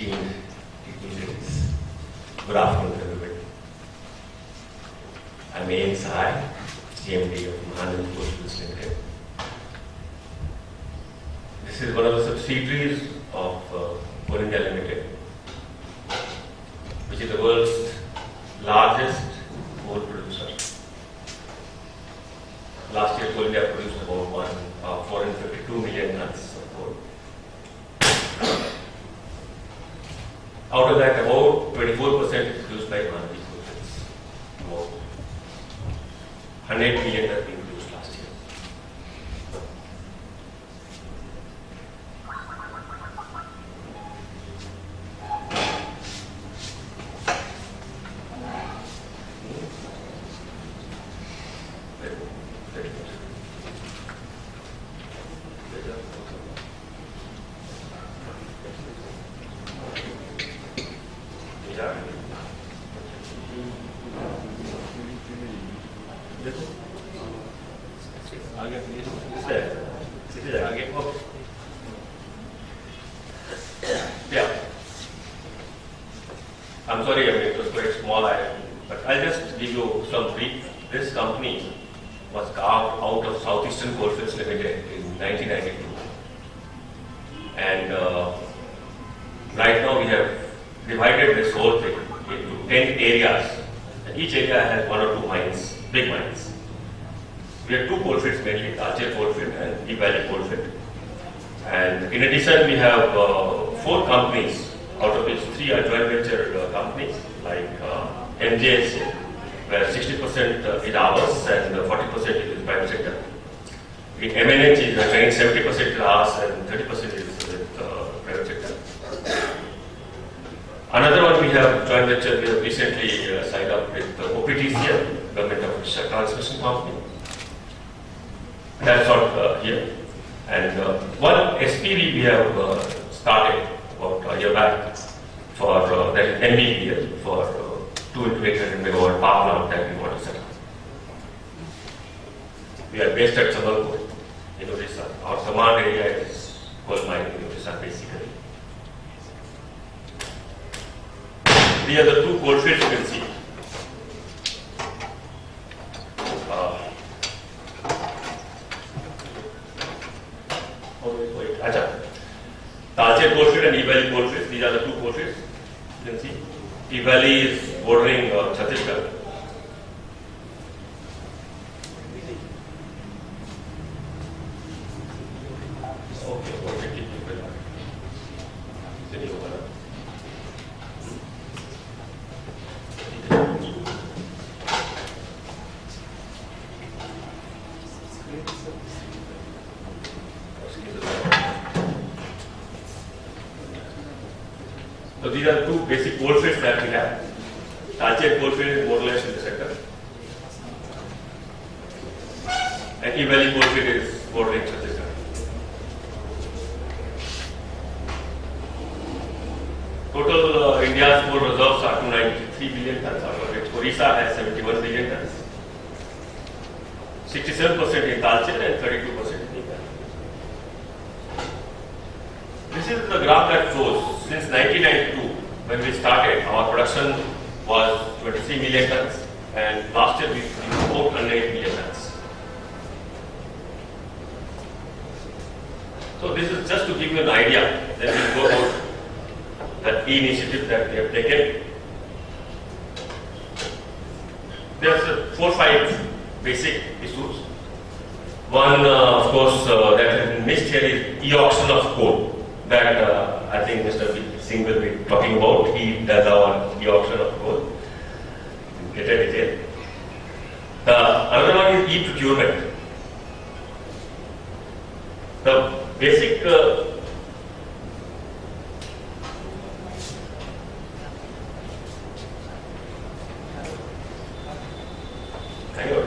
esteemed dignitaries. Good afternoon, everybody. I'm A.N. Sahai, CMD of Mahanandi Coalfields Limited. This is one of the subsidiaries of Coal India Limited, which is the world's largest coal producer. Last year, Coal India produced about 452 million tons of coal. Out of that, about 24% is produced by Mahanandi Coalfields. About 100 million has been produced last year. Very good. Yeah. I'm sorry, it was quite small, but I'll just give you some brief. This company was carved out of Southeastern Coalfields Limited in 1992. And right now we have divided this whole thing into 10 areas. And each area has one or two mines, big mines. We have two coalfields mainly, Talcher coalfield and Deep Valley coalfield. And in addition, we have 4 companies, out of which 3 are joint venture companies, like MJS, where 60% is ours and 40% is private sector. In MNH is again 70% is ours and 30% is with private sector. Another one we have joint venture, we have recently signed up with OPTCL, Government of Odisha Transmission Company. That's not here. And one SPV we have started about a year back for that is NVPL for 2 into 800 megawatt power plant that we want to set up. We are based at Sambalpur in Odisha. Our command area is coal mine in Odisha basically. These are the 2 coalfields you can see. Talcher coalfield and Deep Valley coalfield, these are the 2 coalfields. You can see. Deep Valley is bordering Chhattisgarh. So these are 2 basic coalfields that we have. Talcher coalfield is more or less in the center. And Deep Valley coalfield is bordering Chhattisgarh. Total India's coal reserves are 293 billion tons, out of which Odisha has 71 billion tons. 67% in Talcher and 32% in Deep Valley. This is the graph that shows since 1992, when we started, our production was 23 million tons, and last year we produced about 108 million tons. So this is just to give you an idea. Then we'll go about the key initiatives that we have taken. There's 4 or 5 basic issues. One, of course, that has been missed here is e-auction of coal. That I think Mr. Singh will be talking about. He does our e-auction of coal. Get a detail. The other one is e-procurement. The basic hang on.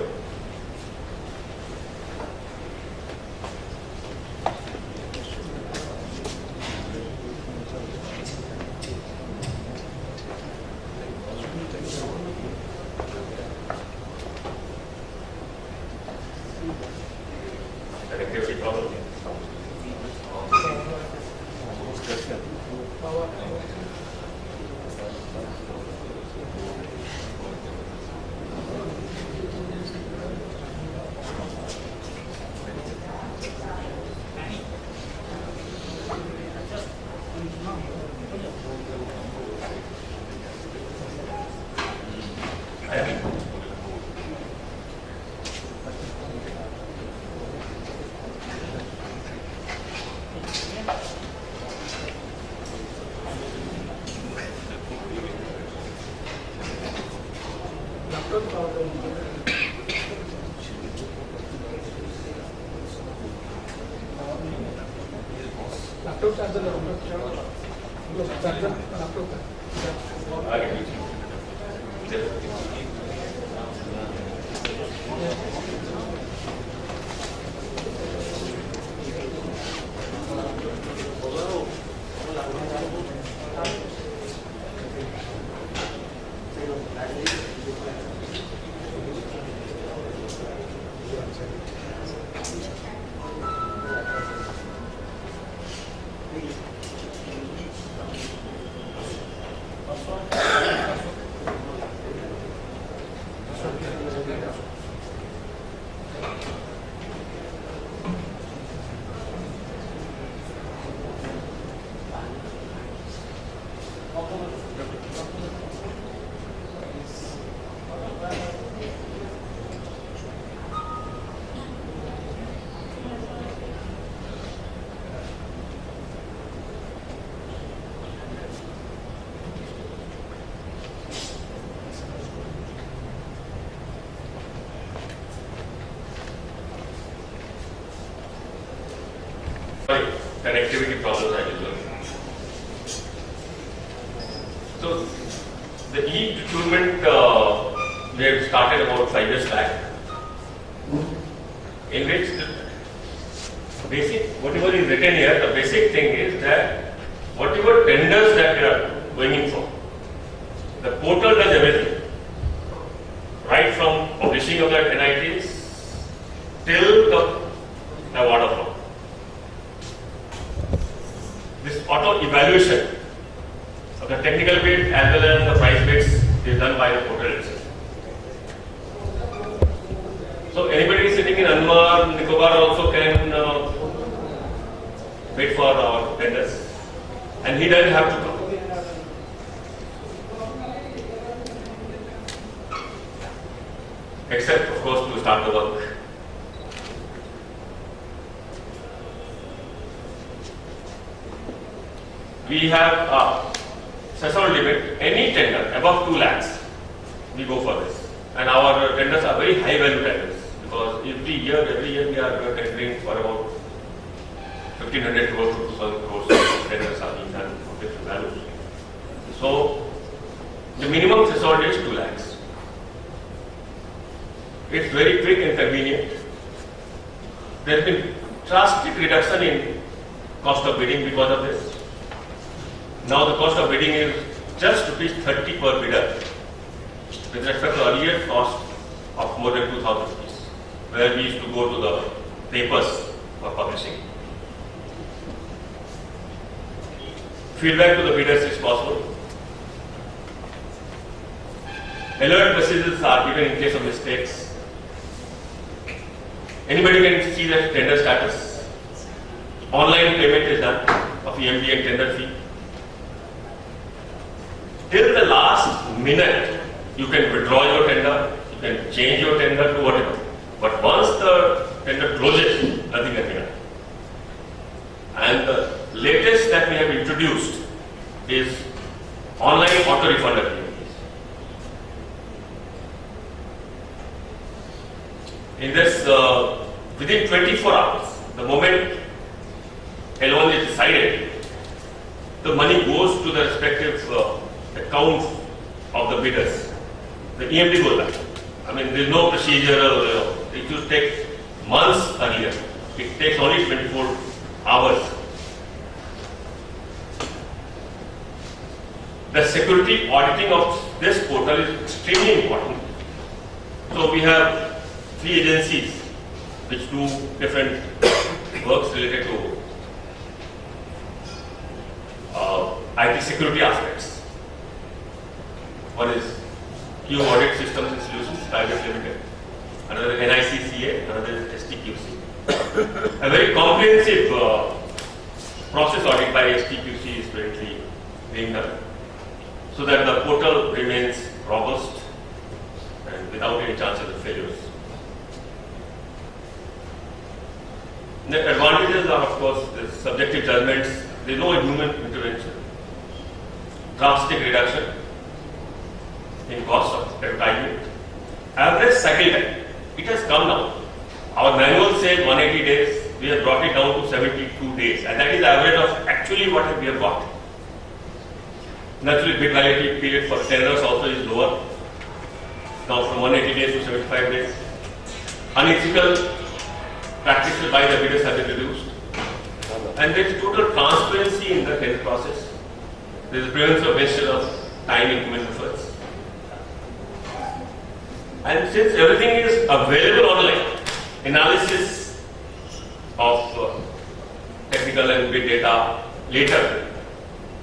Connectivity problem. Laptop charger laptop आगे connectivity problems are usual. So the e-procurement we have started about 5 years back, in which the basic, whatever is written here, the basic thing is that whatever tenders that we are going in for, the portal does everything, right from publishing of the NITs till the award of law. This auto evaluation of the technical bid as well as the price bids is done by the portal itself. So anybody sitting in Andaman, Nicobar also can bid for our tenders, and he doesn't have to come. Except, of course, to start the work. We have a threshold limit. Any tender above 2 lakhs, we go for this. And our tenders are very high value tenders because every year we are tendering for about 1,500 crores to 2,000 crores tenders are being done for different values. So the minimum threshold is 2 lakhs. It's very quick and convenient. There has been drastic reduction in cost of bidding because of this. Now the cost of bidding is just ₹30 per bidder with respect to earlier cost of more than 2,000 rupees, where we used to go to the papers for publishing. Feedback to the bidders is possible. Alert messages are given in case of mistakes. Anybody can see the tender status. Online payment is done of EMD and tender fee. Till the last minute, you can withdraw your tender, you can change your tender to whatever. But once the tender closes, nothing can be done. And the latest that we have introduced is online auto refund agreements. In this, within 24 hours, the moment L1 is decided, the money goes to the respective accounts of the bidders. The EMD goes back. I mean, there is no procedural, it used to take months earlier. It takes only 24 hours. The security auditing of this portal is extremely important. So we have 3 agencies which do different works related to IT security aspects. One is Q Audit Systems and Solutions Private Limited, another is NICCA, another is STQC. A very comprehensive process audit by STQC is currently being done, so that the portal remains robust and without any chances of failures. The advantages are, of course, the subjective judgments. There is no human intervention. Drastic reduction in cost of advertisement. Average cycle time, it has come down. Our manual says 180 days, we have brought it down to 72 days, and that is the average of actually what we have got. Naturally, bid validity period for tenders also is lower, now from 180 days to 75 days. Unethical practices by the bidders have been reduced, and there is total transparency in the tender process. There is prevention of wastage of time in human efforts. And since everything is available online, analysis of technical and big data later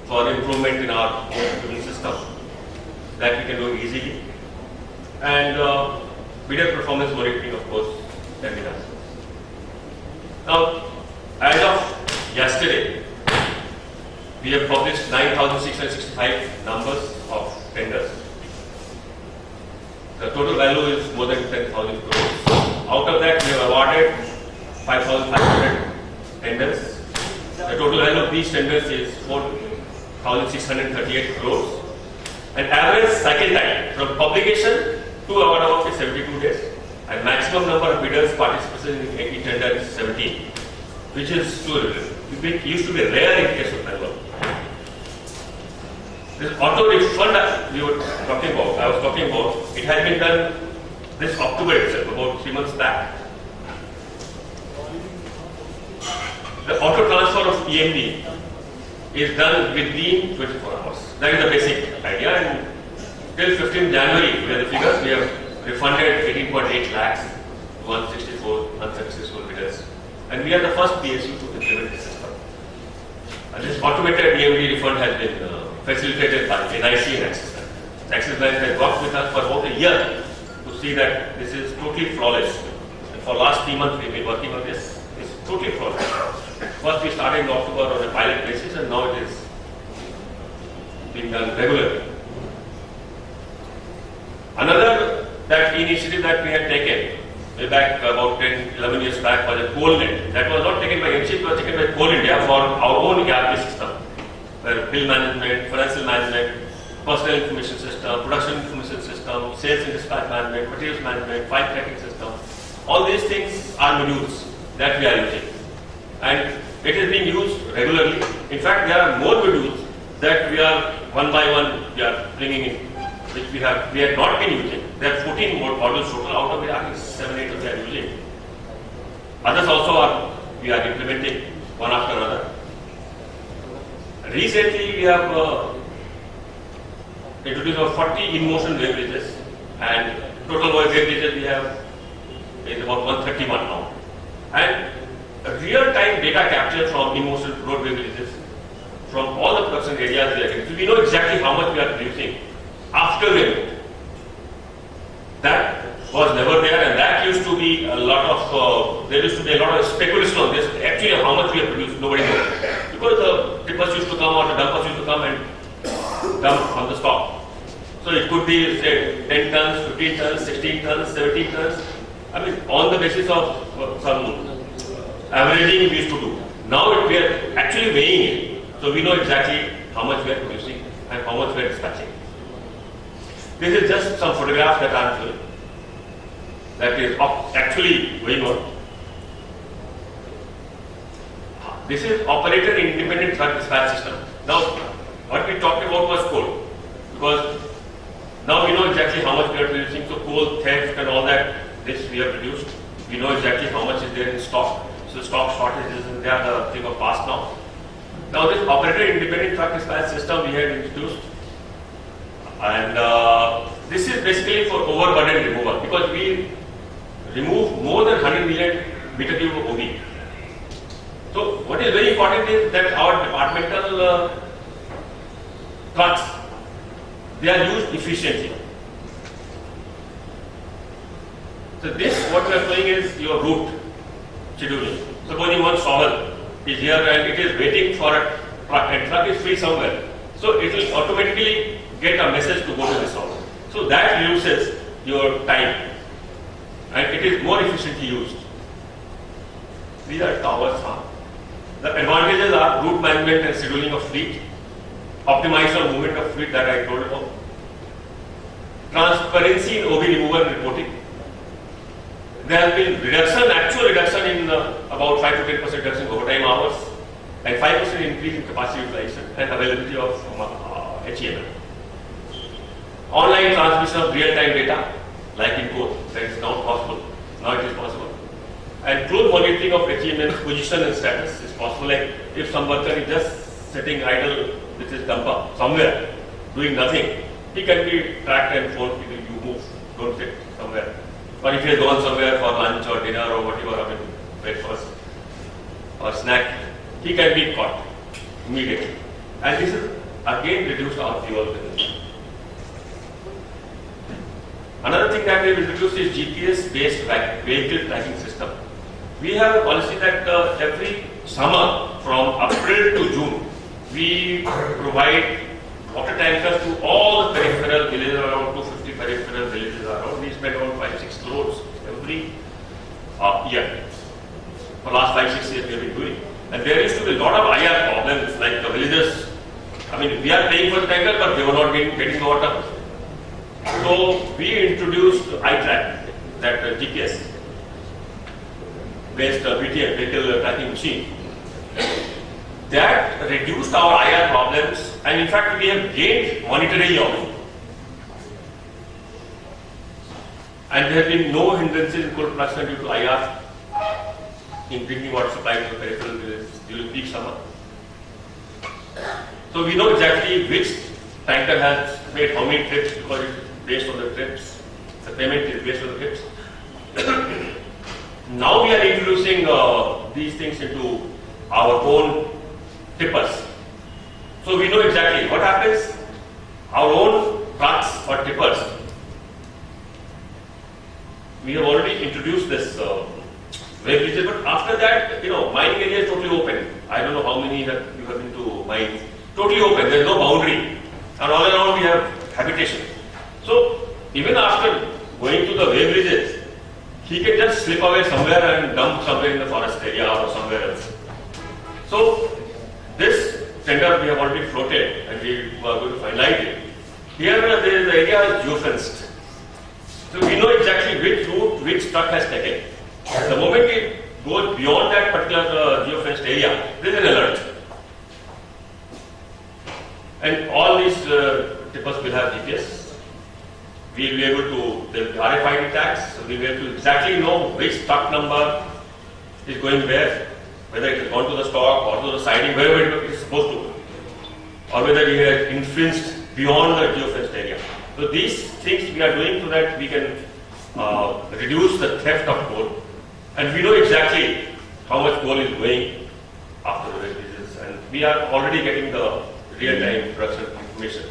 for improvement in our bidding system that we can do easily. And bidder performance monitoring, of course, can be done. Now, as of yesterday, we have published 9,665 numbers of tenders. The total value is more than 10,000 crores. Out of that, we have awarded 5,500 tenders. The total value of these tenders is 4,638 crores. And average cycle time from publication to award amount is 72 days. And maximum number of bidders participating in any tender is 17, which is used to be rare in case of manual. This auto refund we were talking about, I was talking about, it has been done this October itself, about 3 months back. The auto transfer of EMD is done within 24 hours. That is the basic idea. And till 15th January, where the figures, we have refunded 18.8 lakhs to 164 unsuccessful bidders. And we are the first PSU to implement this system. And this automated EMD refund has been facilitated by NIC and Axis Bank. Axis Bank has worked with us for about a year to see that this is totally flawless. And for last 3 months, we've been working on this. It's totally flawless. First, we started in October on a pilot basis, and now it is being done regularly. Another initiative that we had taken way back about 10, 11 years back was a CoalNet. That was not taken by MCH, it was taken by Coal India for our own ERP system, where bill management, financial management, personal information system, production information system, sales and dispatch management, materials management, file tracking system. All these things are modules that we are using. And it is being used regularly. In fact, there are more modules that we are one by one we are bringing in, which we had not been using. There are 14 more modules total, out of which I think 7, 8 we are using. Others also we are implementing one after another. Recently, we have introduced 40 in-motion wave bridges, and total wave bridges we have is about 131 now. And real-time data capture from in-motion road wave bridges from all the production areas we are getting. So we know exactly how much we are producing after wave. That was never there, and that used to be a lot of, there used to be a lot of speculation on this. Actually, how much we have produced, nobody knows. Because the tippers used to come or the dumpers used to come and dump on the stock. So it could be, say, 10 tons, 15 tons, 16 tons, 17 tons. I mean, on the basis of some averaging we used to do. Now we are actually weighing it. So we know exactly how much we are producing and how much we are dispatching. This is just some photographs that I am showing. That is actually going on. This is operator independent truck dispatch system. Now, what we talked about was coal, because now we know exactly how much we are producing. So coal, theft and all that, this we have reduced. We know exactly how much is there in stock. So stock shortages, they are the thing of past now. Now this operator independent truck dispatch system we had introduced, and this is basically for overburden removal, because we remove more than 100 million meter cube of OB. So what is very important is that our departmental trucks, they are used efficiently. So this, what we are doing is your route scheduling. Supposing one shovel is here and it is waiting for a truck, and truck is free somewhere. So it will automatically get a message to go to this shovel. So that reduces your time and it is more efficiently used. These are towers. The advantages are route management and scheduling of fleet, optimization of movement of fleet that I told about, transparency in OB removal and reporting. There has been reduction, actual reduction in about 5 to 10% reduction in overtime hours and 5% increase in capacity utilization and availability of HEML. Online transmission of real-time data, like in code, that is not possible. Now it is possible. And close monitoring of HEML's position and status is possible. Like if some worker is just sitting idle with his dumper somewhere, doing nothing, he can be tracked and phoned, you move, don't sit somewhere. Or if he has gone somewhere for lunch or dinner or whatever, I mean, breakfast or snack, he can be caught immediately. And this is again reduced our fuel bill. Another thing that we have introduced is GPS-based vehicle tracking system. We have a policy that every summer from April to June, we provide water tankers to all the peripheral villages, around 250 peripheral villages around. We spend around 5-6 crores every year. For the last 5-6 years we have been doing. And there used to be a lot of IR problems, like the villagers, I mean, we are paying for the tanker, but they were not getting the water. So we introduced iTrack, that GPS based VTM, vehicle tracking machine. That reduced our IR problems, and in fact we have gained monetary also. And there have been no hindrances in coal production due to IR in drinking water supply to the peripheral villages during peak summer. So we know exactly which tanker has made how many trips because it's based on the trips. The payment is based on the trips. Now we are introducing these things into our own tippers. So we know exactly what happens. Our own trucks or tippers. We have already introduced this web visit, but after that, mining area is totally open. I don't know how many you have been to mines. Totally open. There is no boundary, and all around we have habitation. So even after going to the wave bridges, he can just slip away somewhere and dump somewhere in the forest area or somewhere else. So this tender we have already floated and we are going to finalize it. Here the area is geofenced. So we know exactly which route which truck has taken. The moment it goes beyond that particular geofenced area, there is an alert. And all these tippers will have GPS. We will be able to, the RFID tags, so we will be able to exactly know which truck number is going where, whether it has gone to the stock or to the siding, wherever it is supposed to, or whether it has infringed beyond the geofenced area. So these things we are doing so that we can reduce the theft of coal, and we know exactly how much coal is going after the releases, and we are already getting the real-time production information.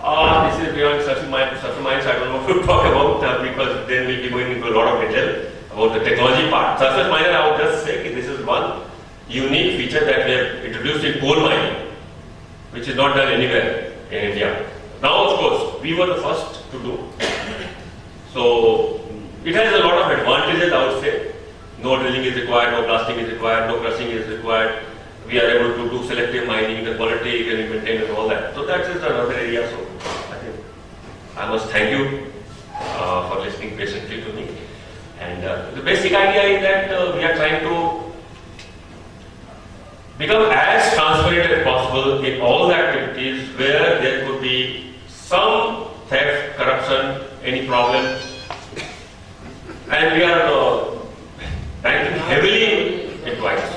This is beyond surface mines. I don't know what to talk about because then we'll be going into a lot of detail about the technology part. Surface miner, I would just say this is one unique feature that we have introduced in coal mining, which is not done anywhere in India. Now, of course, we were the first to do. So it has a lot of advantages, I would say. No drilling is required, no blasting is required, no crushing is required. We are able to do selective mining, the quality can be maintained and all that. So that is another area. So I think I must thank you for listening patiently to me. And the basic idea is that we are trying to become as transparent as possible in all the activities where there could be some theft, corruption, any problem. And we are banking heavily into IT.